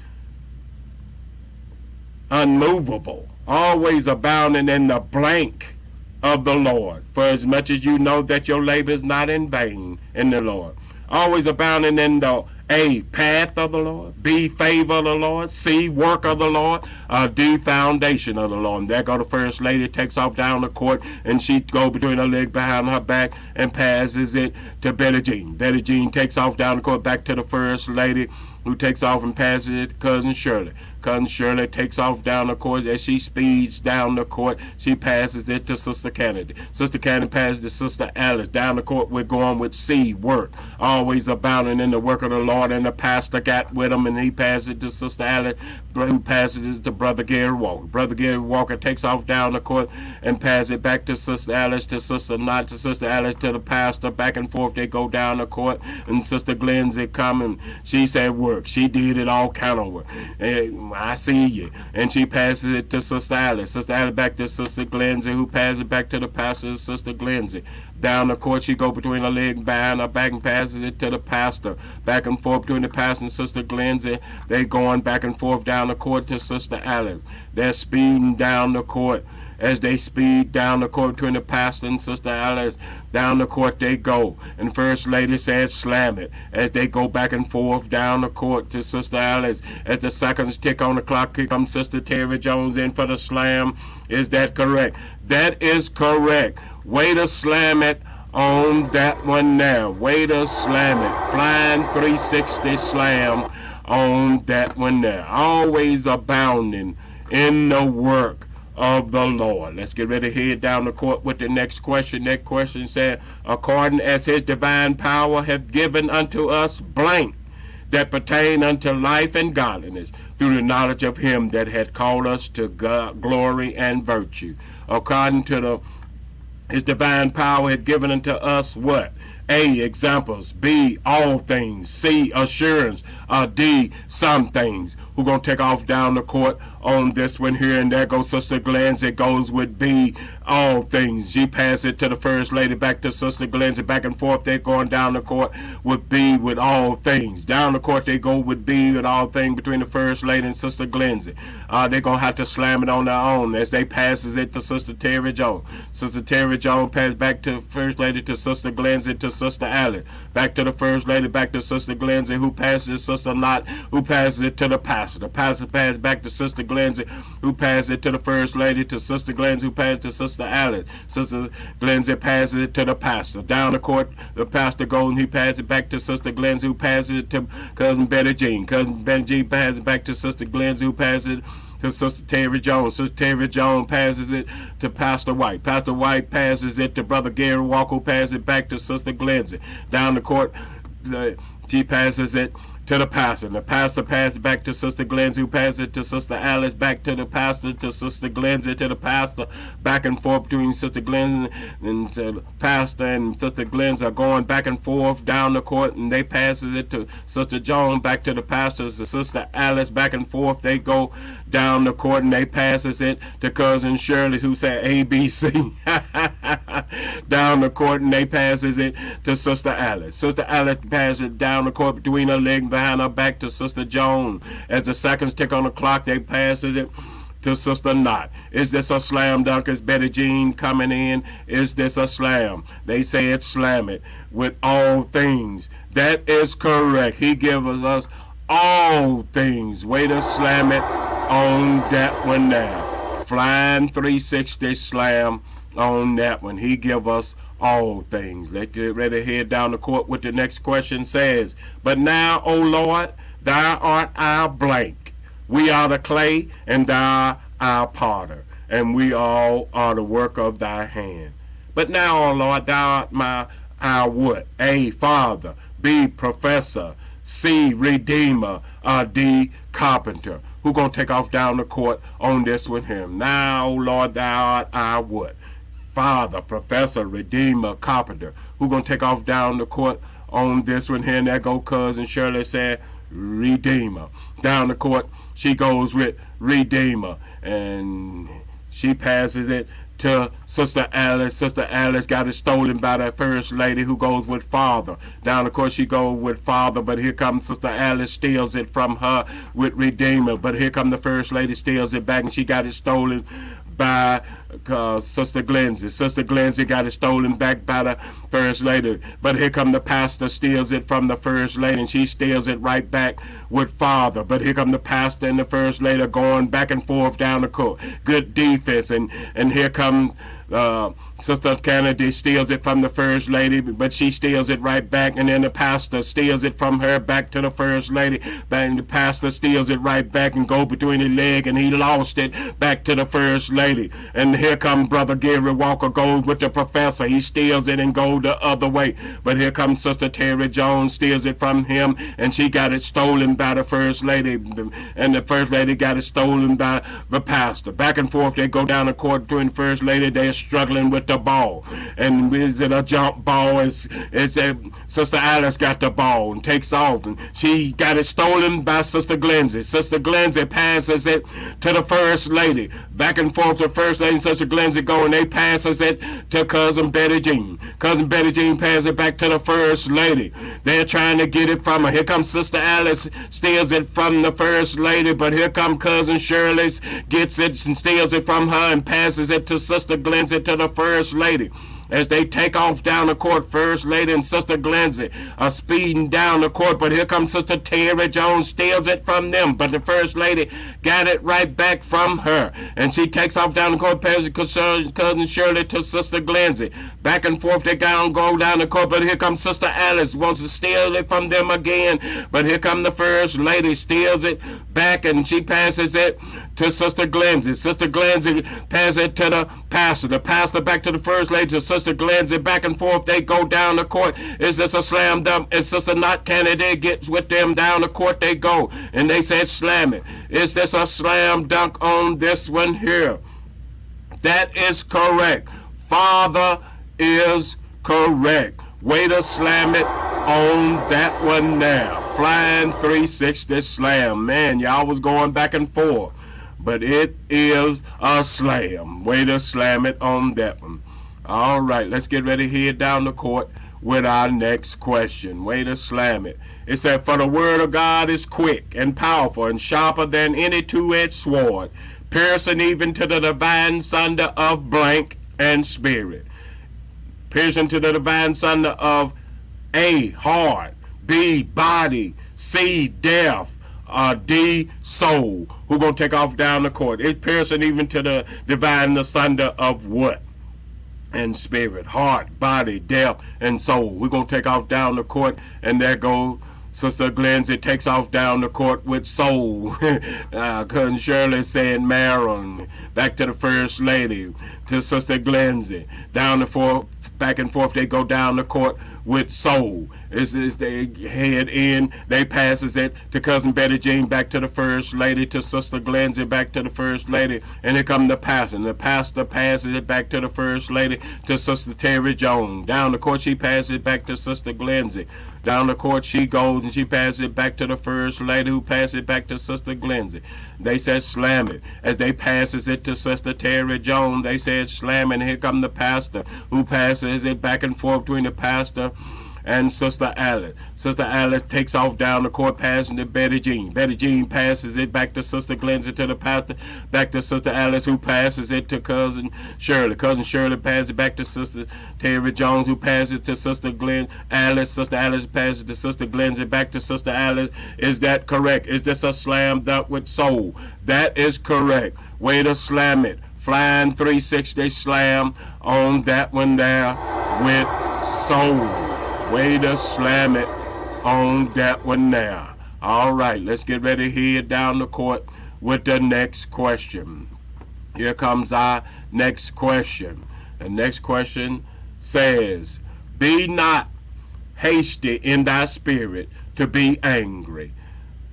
unmovable, always abounding in the blank of the Lord, for as much as you know that your labor is not in vain in the Lord. Always abounding in the A, path of the Lord. B, favor of the Lord. C, work of the Lord. D, foundation of the Lord. And there go the First Lady, takes off down the court, and she go between her leg behind her back and passes it to Betty Jean. Betty Jean takes off down the court back to the First Lady, who takes off and passes it to Cousin Shirley. Cousin Shirley takes off down the court. As she speeds down the court, she passes it to Sister Kennedy. Sister Kennedy passes to Sister Alice. Down the court, we're going with C, work. Always abounding in the work of the Lord, and the pastor got with him, and he passes it to Sister Alice, who passes it to Brother Gary Walker. Brother Gary Walker takes off down the court and passes it back to Sister Alice, to Sister Knott, to Sister Alice, to the pastor. Back and forth they go down the court, and Sister Glenzie come, and she said work. She did it all kind of work. I see you. And she passes it to Sister Alice. Sister Alice back to Sister Glenzie, who passes it back to the pastor, Sister Glenzie. Down the court, she go between her legs, behind her back, and passes it to the pastor. Back and forth between the pastor and Sister Glenzie. They going back and forth down the court to Sister Alice. They're speeding down the court. As they speed down the court between the pastor and Sister Alice, down the court they go. And First Lady said slam it. As they go back and forth down the court to Sister Alice. As the seconds tick on the clock, here comes Sister Terry Jones in for the slam. Is that correct? That is correct. Way to slam it on that one now. Way to slam it. Flying 360 slam on that one there. Always abounding in the work of the Lord. Let's get ready to head down the court with the next question. That question said, according as his divine power hath given unto us blank that pertain unto life and godliness through the knowledge of him that had called us to God, glory and virtue. According to his divine power had given unto us what? A, examples. B, all things. C, assurance. D, some things. We're going to take off down the court on this one here, and there goes Sister Glenn's. It goes with B, all things. She passed it to the First Lady, back to Sister Glenn's, back and forth. They're going down the court with B, with all things. Down the court, they go with B, with all things, between the First Lady and Sister Glenn's. They're going to have to slam it on their own as they passes it to Sister Terry Jones. Sister Terry Jones passed back to First Lady, to Sister Glenn's, to Sister Alice, back to the First Lady, back to Sister Glenn's, who passes it, Sister Knott, who passes it to the pastor. The pastor passes back to Sister Glenn's, who passes it to the First Lady, to Sister Glenn's, who passes it to Sister Alice. Sister Glenn's passes it to the pastor. Down the court, the pastor goes and he passes it back to Sister Glenn's, who passes it to Cousin Betty Jean. Cousin Betty Jean passes it back to Sister Glenn's, who passes it to Sister Terry Jones. Sister Terry Jones passes it to Pastor White. Pastor White passes it to Brother Gary Walker, who passes it back to Sister Glenzie. Down the court, she passes it to the pastor. And the pastor passes it back to Sister Glenzie, who passes it to Sister Alice, back to the pastor, to Sister Glenzie, to the pastor, back and forth between Sister Glenzie and the pastor and Sister Glenzie are going back and forth down the court, and they passes it to Sister Jones, back to the pastor, to Sister Alice, back and forth. They go down the court and they passes it to Cousin Shirley, who said ABC. Down the court, and they passes it to Sister Alice. Sister Alice passes it down the court between her legs, behind her back, to Sister Jones. As the seconds tick on the clock, they passes it to Sister Knott. Is this a slam dunk? Is Betty Jean coming in? Is this a slam? They say it's slam it with all things. That is correct. He gives us all things. Way to slam it on that one now. Flying 360 slam on that one. He give us all things. Let's get ready to head down the court with the next question says, but now, O Lord, thou art our blank. We are the clay, and thou our potter, and we all are the work of thy hand. But now, O Lord, thou art our what? A, Father. B, Professor. C, Redeemer. D, Carpenter. Who gonna take off down the court on this with him? Now, O Lord, thou art our what? Father, Professor, Redeemer, Carpenter. Who gonna take off down the court on this one here? And there go Cousin Shirley said, Redeemer. Down the court, she goes with Redeemer, and she passes it to Sister Alice. Sister Alice got it stolen by the First Lady, who goes with Father. Down the court, she goes with Father, but here comes Sister Alice, steals it from her with Redeemer. But here come the First Lady, steals it back, and she got it stolen by Sister Glenzie. Sister Glenzie got it stolen back by the First Lady. But here come the pastor, steals it from the First Lady, and she steals it right back with Father. But here come the pastor and the First Lady going back and forth down the court. Good defense. And here come Sister Kennedy, steals it from the First Lady, but she steals it right back, and then the pastor steals it from her back to the First Lady, and the pastor steals it right back and go between his leg, and he lost it back to the First Lady. And here come Brother Gary Walker, goes with the Professor. He steals it and go the other way. But here comes Sister Terry Jones, steals it from him, and she got it stolen by the First Lady, and the First Lady got it stolen by the pastor. Back and forth they go down the court between the First Lady. They're struggling with the ball, and is it a jump ball? It's Sister Alice got the ball and takes off, and she got it stolen by Sister Glenzie. Sister Glenzie passes it to the First Lady. Back and forth the First Lady and Sister Glenzie go, and they passes it to Cousin Betty Jean. Cousin Betty Jean passes it back to the First Lady. They're trying to get it from her. Here comes Sister Alice, steals it from the First Lady, but here come Cousin Shirley, gets it and steals it from her and passes it to Sister Glenzie, to the First Lady. As they take off down the court, First Lady and Sister Glenzie are speeding down the court, but here comes Sister Terry Jones, steals it from them, but the First Lady got it right back from her, and she takes off down the court, passes Cousin Shirley to Sister Glenzie. Back and forth they go down the court, but here comes Sister Alice, wants to steal it from them again, but here come the First Lady, steals it back, and she passes it to Sister Glenzie. Sister Glenzie pass it to the pastor back to the first lady, to Sister Glenzie, back and forth they go down the court. Is this a slam dunk? Is Sister Not Kennedy gets with them down the court they go, and they said slam it. Is this a slam dunk on this one here? That is correct. Father is correct. Way to slam it on that one there. Flying 360 slam. Man, y'all was going back and forth, but it is a slam. Way to slam it on that one. All right, let's get ready to head down the court with our next question. Way to slam it. It said, for the word of God is quick and powerful and sharper than any two-edged sword, piercing even to the divine sunder of blank and spirit. Piercing to the divine sunder of A, heart, B, body, C, death, D, soul. Who gonna take off down the court? It's piercing even to the divine asunder of what? And spirit, heart, body, death, and soul. We're gonna take off down the court, and there go Sister Glenzie takes off down the court with soul. Cousin Shirley saying Marilyn. Back to the first lady, to Sister Glenzie. Down the floor, back and forth they go down the court with soul. They head in, they passes it to Cousin Betty Jean, back to the first lady, to Sister Glenzie, back to the first lady, and here come the pastor. And the pastor passes it back to the first lady, to Sister Terry Jones. Down the court she passes it back to Sister Glenzie. Down the court she goes, and she passes it back to the first lady, who passes it back to Sister Glenzie. They said slam it. As they passes it to Sister Terry Jones, they said slam it. And here come the pastor, who passes it back and forth between the pastor and Sister Alice. Sister Alice takes off down the court, passing to Betty Jean. Betty Jean passes it back to Sister Glenzie, to the pastor, back to Sister Alice, who passes it to Cousin Shirley. Cousin Shirley passes it back to Sister Terry Jones, who passes it to Sister Alice. Sister Alice passes it to Sister Glenzie, back to Sister Alice. Is that correct? Is this a slam dunk with soul? That is correct. Way to slam it. Flying 360 slam on that one there with soul. Way to slam it on that one there. All right, let's get ready to head down the court with the next question. Here comes our next question. The next question says, be not hasty in thy spirit to be angry,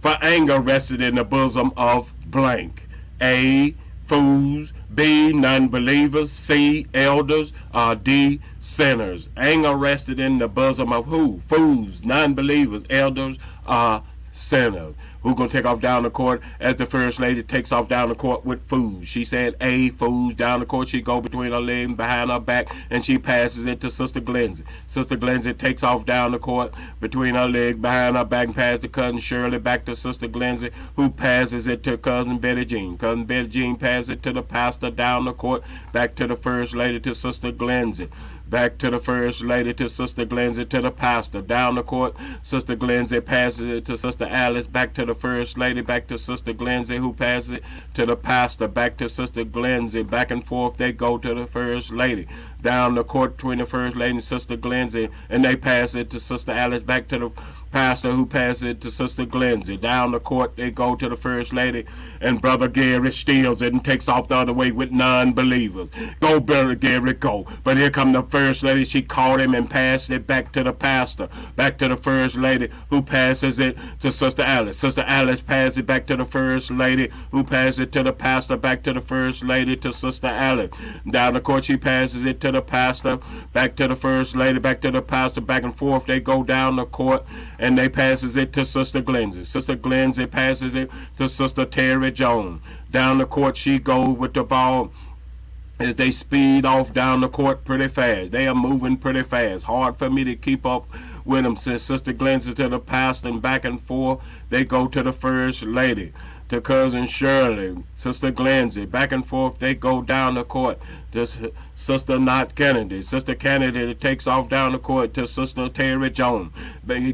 for anger rested in the bosom of blank. A, fools. B, non-believers. C, elders. D, sinners. Anger rested in the bosom of who? Fools, non-believers, elders, sinners. Who gonna take off down the court as the first lady takes off down the court with fools? She said A, fools. Down the court she go between her legs and behind her back, and she passes it to Sister Glenzie. Sister Glenzie takes off down the court between her legs, behind her back, and passes to Cousin Shirley, back to Sister Glenzie, who passes it to Cousin Betty Jean. Cousin Betty Jean passes it to the pastor down the court, back to the first lady, to Sister Glenzie. Back to the first lady, to Sister Glenzie, to the pastor. Down the court, Sister Glenzie passes it to Sister Alice, back to the first lady, back to Sister Glenzie, who passes it to the pastor, back to Sister Glenzie. Back and forth they go to the first lady. Down the court between the first lady and Sister Glenzie, and they pass it to Sister Alice, back to the pastor, who passes it to Sister Glenzie. Down the court they go to the first lady, and Brother Gary steals it and takes off the other way with non-believers. Go, Brother Gary, go. But here come the first lady. She caught him and passed it back to the pastor, back to the first lady, who passes it to Sister Alice. Sister Alice passes it back to the first lady, who passes it to the pastor, back to the first lady, to Sister Alice. Down the court she passes it to the pastor, back to the first lady, back to the pastor. Back and forth they go down the court, and they passes it to Sister Glenzie. Sister Glenzie passes it to Sister Terry Jones. Down the court she goes with the ball, as they speed off down the court pretty fast. They are moving pretty fast. Hard for me to keep up with them. Since Sister Glenzie to the pastor, and back and forth they go to the first lady, to Cousin Shirley, Sister Glenzie. Back and forth they go down the court to Sister Not Kennedy. Sister Kennedy takes off down the court to Sister Terry Jones.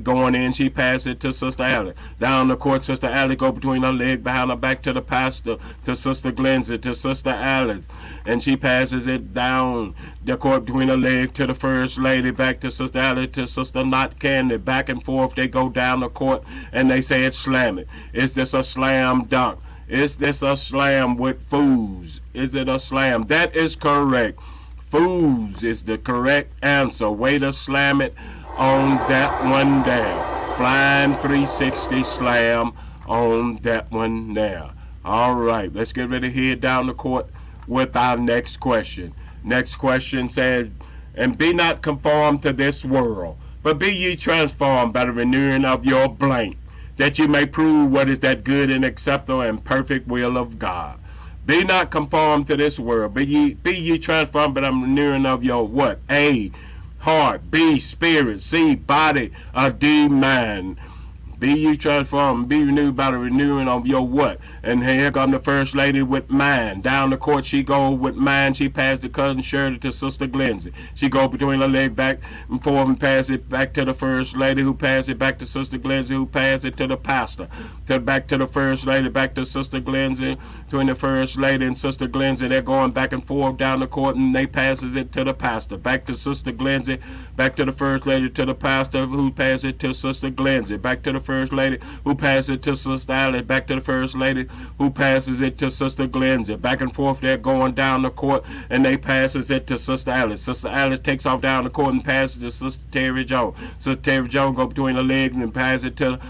Going in, she passes it to Sister Allie. Down the court, Sister Allie go between her leg, behind her back, to the pastor, to Sister Glenzie, to Sister Alice, and she passes it down the court between her leg to the first lady, back to Sister Allie, to Sister Not Kennedy. Back and forth they go down the court, and they say it's slam it. Is this a slam dunk? Is this a slam with fools? Is it a slam? That is correct. Fools is the correct answer. Way to slam it on that one there. Flying 360 slam on that one there. All right, let's get ready to head down the court with our next question. Next question says, and be not conformed to this world, but be ye transformed by the renewing of your blank, that you may prove what is that good and acceptable and perfect will of God. Be not conformed to this world. Be ye transformed by the renewing of your what? A, heart. B, spirit. C, body. D, mind. Be ye transformed, be renewed by the renewing of your what? And here come the first lady with mine. Down the court she go with mine. She passed the cousin Shirley to Sister Glenzie. She go between her leg back and forth and pass it back to the first lady, who passed it back to Sister Glenzie, who passed it to the pastor. Back to the first lady, back to Sister Glenzie. Between the first lady and Sister Glenzie, they're going back and forth down the court, and they passes it to the pastor. Back to Sister Glenzie, back to the first lady, to the pastor, who passes it to Sister Glenzie. Back to the first lady, who passes it to Sister Alice. Back to the first lady, who passes it to Sister Glenzie. Back and forth, they're going down the court, and they passes it to Sister Alice. Sister Alice takes off down the court and passes it to Sister Terry Jones. Sister Terry Jones go between the legs and passes it to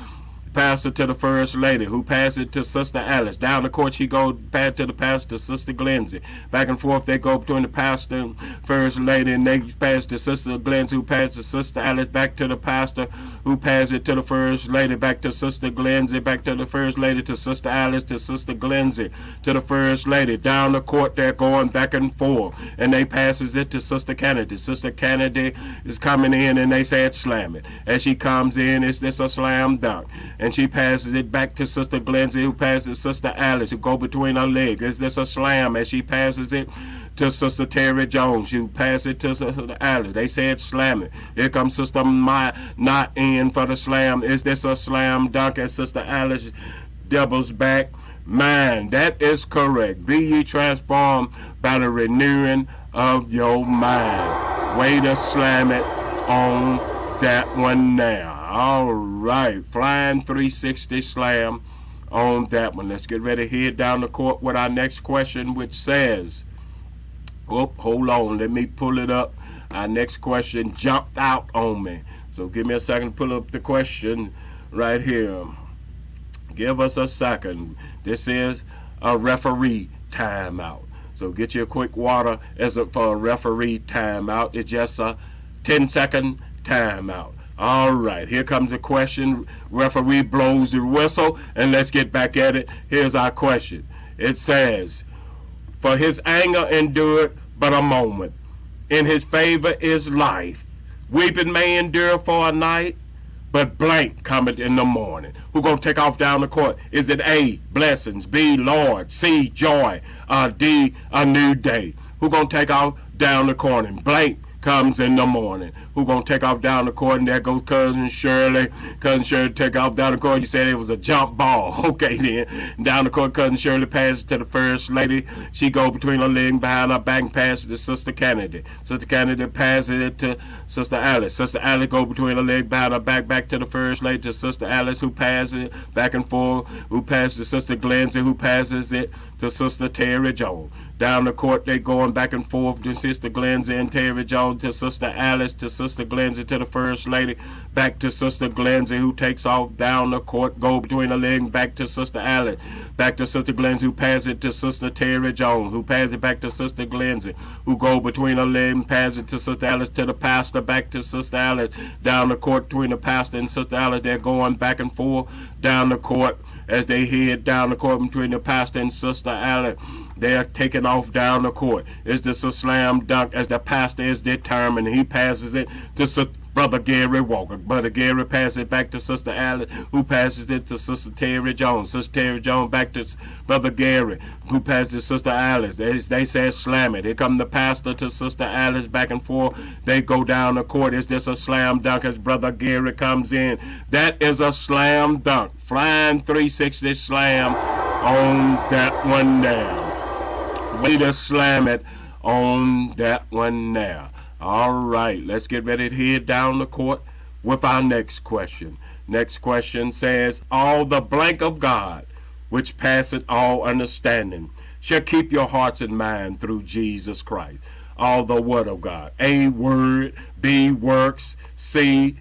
pastor to the first lady, who passed it to Sister Alice. Down the court she goes back to the pastor to Sister Glenzie. Back and forth they go between the pastor and first lady, and they pass to Sister Glenzie, who passed to Sister Alice. Back to the pastor, who passed it to the first lady. Back to Sister Glenzie. Back to the first lady, to Sister Alice, to Sister Glenzie, to the first lady. Down the court they're going back and forth, and they passes it to Sister Kennedy. Sister Kennedy is coming in, and they said slam it. As she comes in, is this a slam dunk? And she passes it back to Sister Glenzie, who passes Sister Alice, who go between her legs. Is this a slam? As she passes it to Sister Terry Jones, who passes it to Sister Alice. They said slam it. Here comes Sister not in for the slam. Is this a slam dunk? As Sister Alice doubles back. Mind. That is correct. Be ye transformed by the renewing of your mind. Way to slam it on that one now. All right, flying 360 slam on that one. Let's get ready to head down the court with our next question, which says, oh, hold on, let me pull it up. Our next question jumped out on me. So give me a second to pull up the question right here. Give us a second. This is a referee timeout. So get your quick water for a referee timeout. It's just a 10-second timeout. All right, here comes the question. Referee blows the whistle, and let's get back at it. Here's our question. It says, for his anger endured but a moment. In his favor is life. Weeping may endure for a night, but blank cometh in the morning. Who gonna take off down the court? Is it A, blessings, B, Lord, C, joy, D, a new day? Who gonna take off down the court? And blank comes in the morning. Who gonna take off down the court? And there goes Cousin Shirley. Cousin Shirley take off down the court. You said it was a jump ball. Okay then. Down the court, Cousin Shirley passes to the first lady. She go between her leg behind her back and passes to Sister Kennedy. Sister Kennedy passes it to Sister Alice. Sister Alice go between her leg behind her back to the first lady, to Sister Alice, who passes it back and forth, who passes to Sister Glenzie, who passes it to Sister Terry Jones. Down the court they going back and forth to Sister Glenzie and Terry Jones, to Sister Alice, to Sister Glenzie, to the first lady, back to Sister Glenzie, who takes off down the court, go between her legs, back to Sister Alice, back to Sister Glenzie, who passes it to Sister Terry Jones, who passes it back to Sister Glenzie, who go between her legs and passes it to Sister Alice, to the pastor, back to Sister Alice. Down the court between the pastor and Sister Alice, they're going back and forth down the court. As they head down the court between the pastor and Sister Alice, they are taking off down the court. Is this a slam dunk? As the pastor is determined, he passes it to Brother Gary Walker. Brother Gary passes it back to Sister Alice, who passes it to Sister Terry Jones. Sister Terry Jones back to Brother Gary, who passes to Sister Alice. They say slam it. Here come the pastor to Sister Alice, back and forth. They go down the court. Is this a slam dunk? As Brother Gary comes in. That is a slam dunk. Flying 360 slam on that one there. Way to slam it on that one there. All right, let's get ready to head down the court with our next question. Next question says, all the blank of God which passeth all understanding, shall keep your hearts and mind through Jesus Christ. All the word of God. A, word. B, works. C,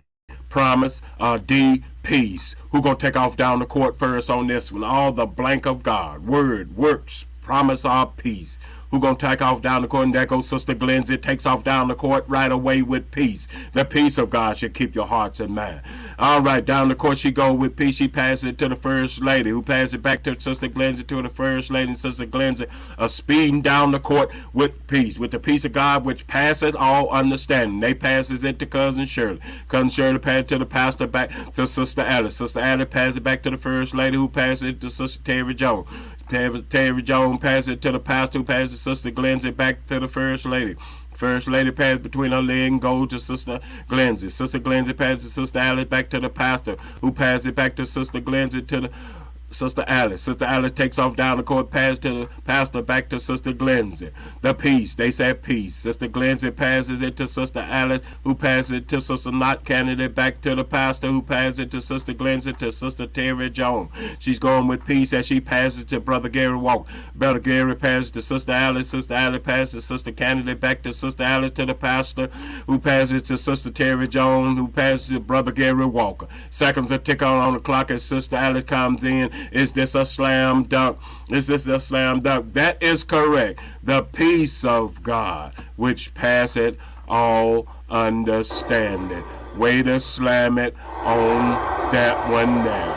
promise. D, peace. Who gonna take off down the court first on this one? All the blank of God. Word, works, promise, or peace. Who gonna take off down the court? And there goes Sister Glenzie, takes off down the court right away with peace. The peace of God should keep your hearts and mind. All right, down the court she go with peace. She passes it to the First Lady, who passes it back to Sister Glenzie, to the First Lady, and Sister Glenzie speeding down the court with peace, with the peace of God which passes all understanding. They passes it to Cousin Shirley. Cousin Shirley passes it to the pastor, back to Sister Alice. Sister Alice passes it back to the First Lady, who passes it to Sister Terry Jones. Terry Jones passes it to the pastor, who passes Sister Glenzie back to the First Lady. First Lady passes between her leg and goes to Sister Glenzie. Sister Glenzie passes Sister Alice back to the pastor, who passes it back to Sister Glenzie to the Sister Alice. Sister Alice takes off down the court, passes to the pastor, back to Sister Glenzie. The peace. They said peace. Sister Glenzie passes it to Sister Alice, who passes it to Sister Not Kennedy, back to the pastor, who passes it to Sister Glenzie, to Sister Terry Jones. She's going with peace as she passes to Brother Gary Walker. Brother Gary passes to Sister Alice. Sister Alice passes to Sister Kennedy, back to Sister Alice, to the pastor, who passes it to Sister Terry Jones, who passes to Brother Gary Walker. Seconds are ticking on the clock as Sister Alice comes in. Is this a slam dunk? Is this a slam dunk? That is correct. The peace of God, which passeth all understanding. Way to slam it on that one there.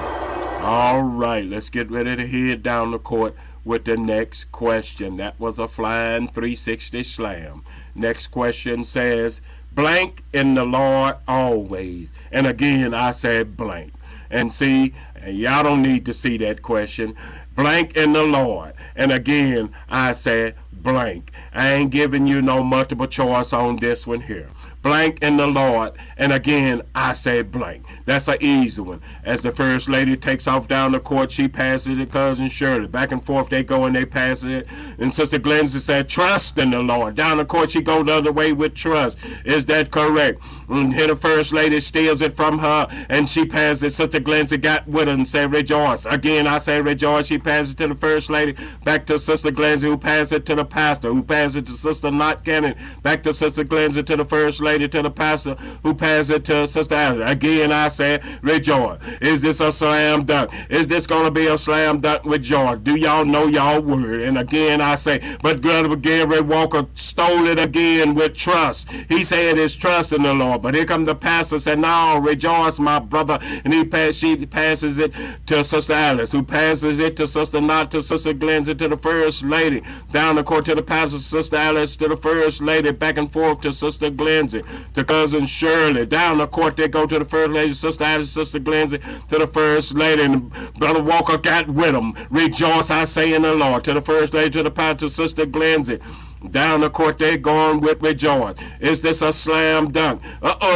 All right, let's get ready to head down the court with the next question. That was a flying 360 slam. Next question says, blank in the Lord always. And again, I said blank. And see, y'all don't need to see that question. Blank in the Lord. And again, I said blank. I ain't giving you no multiple choice on this one here. Blank in the Lord. And again, I said blank. That's an easy one. As the First Lady takes off down the court, she passes it to Cousin Shirley. Back and forth they go and they pass it. And Sister Glenzie said, trust in the Lord. Down the court she goes the other way with trust. Is that correct? And here the First Lady steals it from her and she passes it. Sister Glenzie got with her and said rejoice. Again, I say rejoice. She passes it to the First Lady. Back to Sister Glenzie, who passes it to the pastor, who passes it to Sister Not Cannon. Back to Sister Glenzie, to the First Lady, to the pastor, who passes it to Sister Alice. Again, I said rejoice. Is this a slam dunk? Is this going to be a slam dunk with joy? Do y'all know y'all word? And again, I say, but Brother Gary Walker stole it again with trust. He said his trust in the Lord. But here come the pastor, said, no, rejoice, my brother. And she passes it to Sister Alice, who passes it to Sister Not, to Sister Glenzie, to the First Lady. Down the court to the pastor, Sister Alice, to the First Lady. Back and forth to Sister Glenzie, to Cousin Shirley. Down the court they go to the First Lady, Sister Alice, Sister Glenzie, to the First Lady. And Brother Walker got with them. Rejoice, I say, in the Lord. To the First Lady, to the pastor, Sister Glenzie. Down the court they going with rejoice. Is this a slam dunk?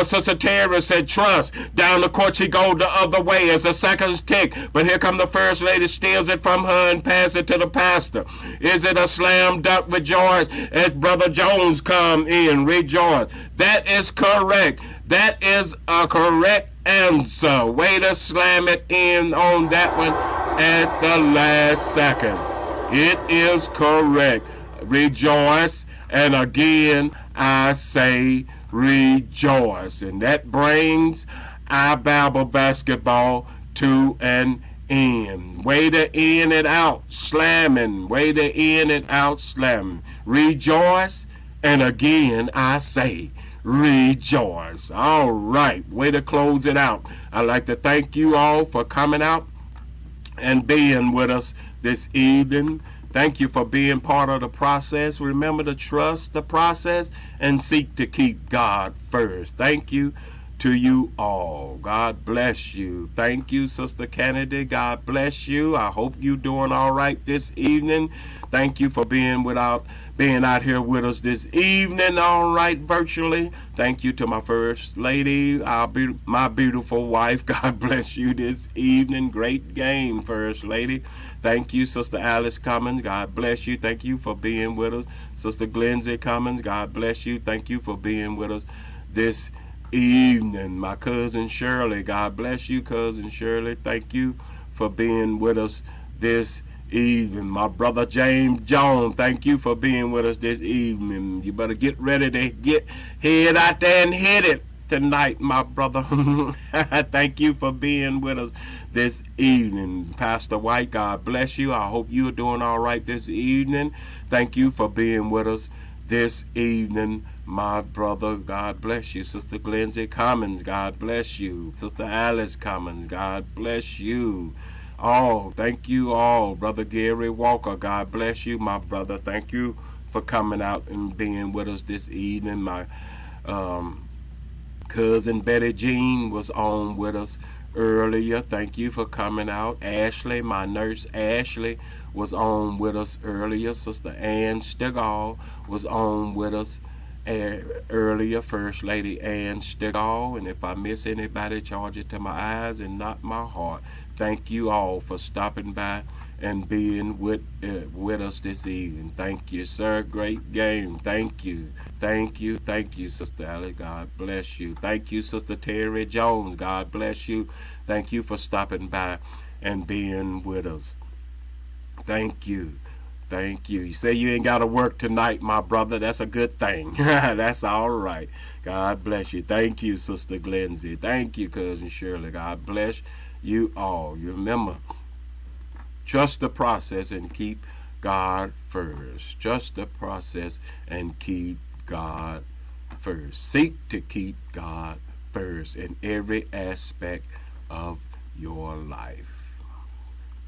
Sister Terry said trust. Down the court she go the other way as the seconds tick. But here come the First Lady, steals it from her and passes it to the pastor. Is it a slam dunk? Rejoice. As Brother Jones come in, rejoice. That is correct. That is a correct answer. Way to slam it in on that one at the last second. It is correct. Rejoice. And again, I say rejoice. And that brings our Bible basketball to an end. Way to end it out slamming. Way to end it out slamming. Rejoice. And again, I say rejoice. All right. Way to close it out. I'd like to thank you all for coming out and being with us this evening. Thank you for being part of the process. Remember to trust the process and seek to keep God first. Thank you to you all. God bless you. Thank you, Sister Kennedy. God bless you. I hope you're doing all right this evening. Thank you for being out here with us this evening, all right, virtually. Thank you to my First Lady, my beautiful wife. God bless you this evening. Great game, First Lady. Thank you, Sister Alice Cummins. God bless you. Thank you for being with us. Sister Glenzie Cummins. God bless you. Thank you for being with us this evening. My Cousin Shirley. God bless you, Cousin Shirley. Thank you for being with us this evening. My brother James Jones, thank you for being with us this evening. You better get ready to head out there and hit it tonight, my brother. Thank you for being with us this evening. Pastor White, God bless you. I hope you're doing all right this evening. Thank you for being with us this evening, my brother. God bless you. Sister Glenzie Commons, God bless you. Sister Alice Commons, God bless you. Oh, thank you all. Brother Gary Walker, God bless you, my brother. Thank you for coming out and being with us this evening. My cousin Betty Jean was on with us earlier. Thank you for coming out. Ashley, my nurse Ashley, was on with us earlier. Sister Ann Stigall was on with us earlier. First Lady Ann Stigall. And if I miss anybody, charge it to my eyes and not my heart. Thank you all for stopping by and being with us this evening. Thank you, sir. Great game. Thank you. Thank you. Thank you, Sister Alice. God bless you. Thank you, Sister Terry Jones. God bless you. Thank you for stopping by and being with us. Thank you. Thank you. You say you ain't got to work tonight, my brother. That's a good thing. That's all right. God bless you. Thank you, Sister Glenzie. Thank you, Cousin Shirley. God bless you all. You remember, trust the process and keep God first. Trust the process and keep God first. Seek to keep God first in every aspect of your life.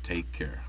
Take care.